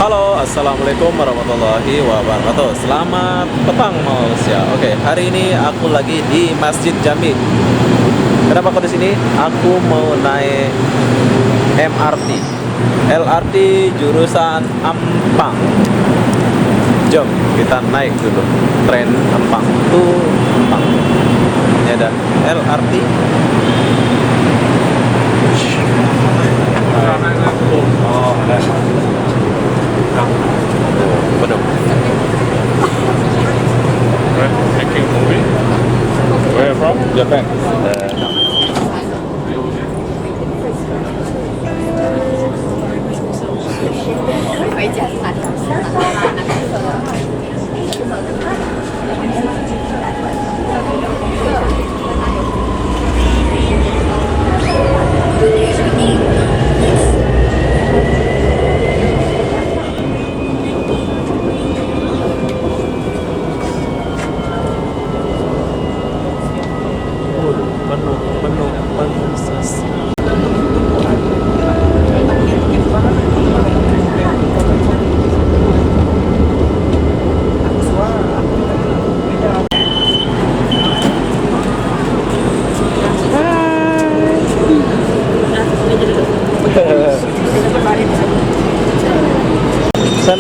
Halo, assalamualaikum warahmatullahi wabarakatuh. Selamat petang Malaysia. Oke, hari ini aku lagi di Masjid Jami. Kenapa aku di sini? Aku mau naik MRT, LRT jurusan Ampang. Jom kita naik dulu tren Ampang tuh Ampang. Ini ada LRT. Oh, ada. Penuh. Making movie. Where from? Japan.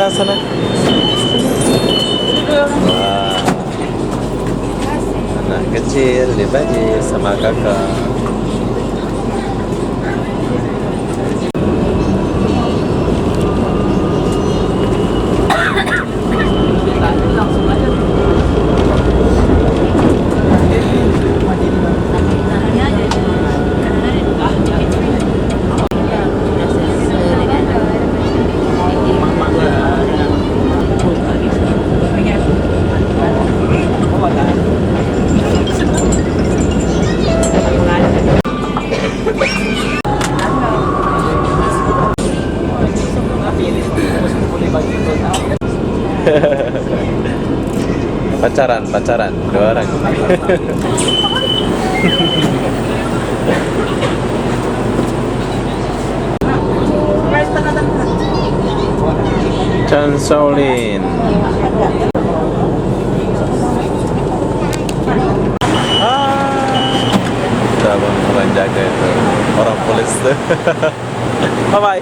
Sana. Wah. Anak kecil dibagi sama kakak. Pacaran dua orang. Chan Shaolin. Udah orang jaga itu, orang polis tuh. Bye bye.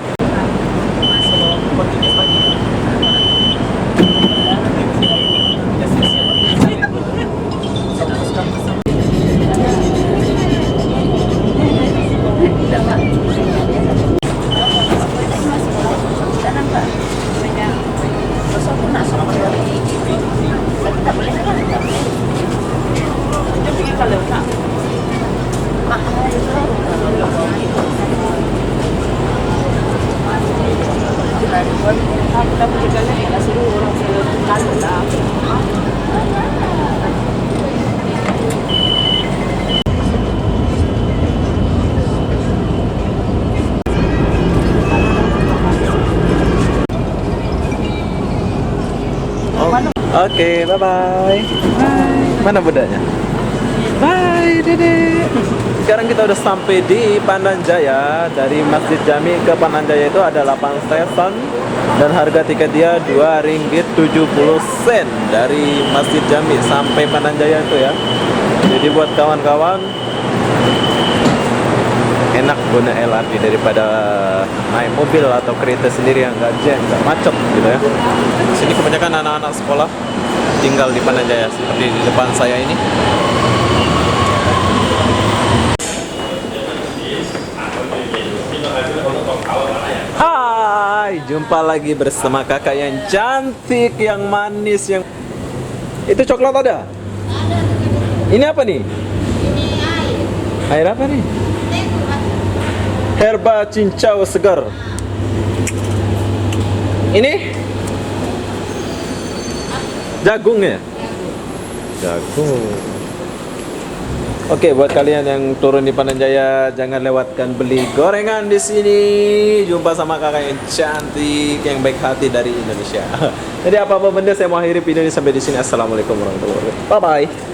Oke, bye-bye. Mana budaknya? Bye, Dede. Sekarang kita udah sampai di Pananjaya. Dari Masjid Jami ke Pananjaya itu ada 8 stesen. Dan harga tiket dia Rp2.70 dari Masjid Jami sampai Pananjaya itu ya. Jadi buat kawan-kawan, enak guna LRT daripada naik mobil atau kereta sendiri yang nggak macet gitu ya. Di sini kebanyakan anak-anak sekolah tinggal di Pananjaya seperti di depan saya ini. Hai, jumpa lagi bersama kakak yang cantik, yang manis, yang itu coklat ada? Ini apa nih? Air apa nih? Herba cincau segar. Ini jagung ya? Jagung. Oke, buat kalian yang turun di Pananjaya, jangan lewatkan beli gorengan di sini. Jumpa sama kakak yang cantik, yang baik hati dari Indonesia. Jadi apa-apa benda saya mau akhiri video ini sampai di sini. Assalamualaikum warahmatullahi wabarakatuh. Bye bye.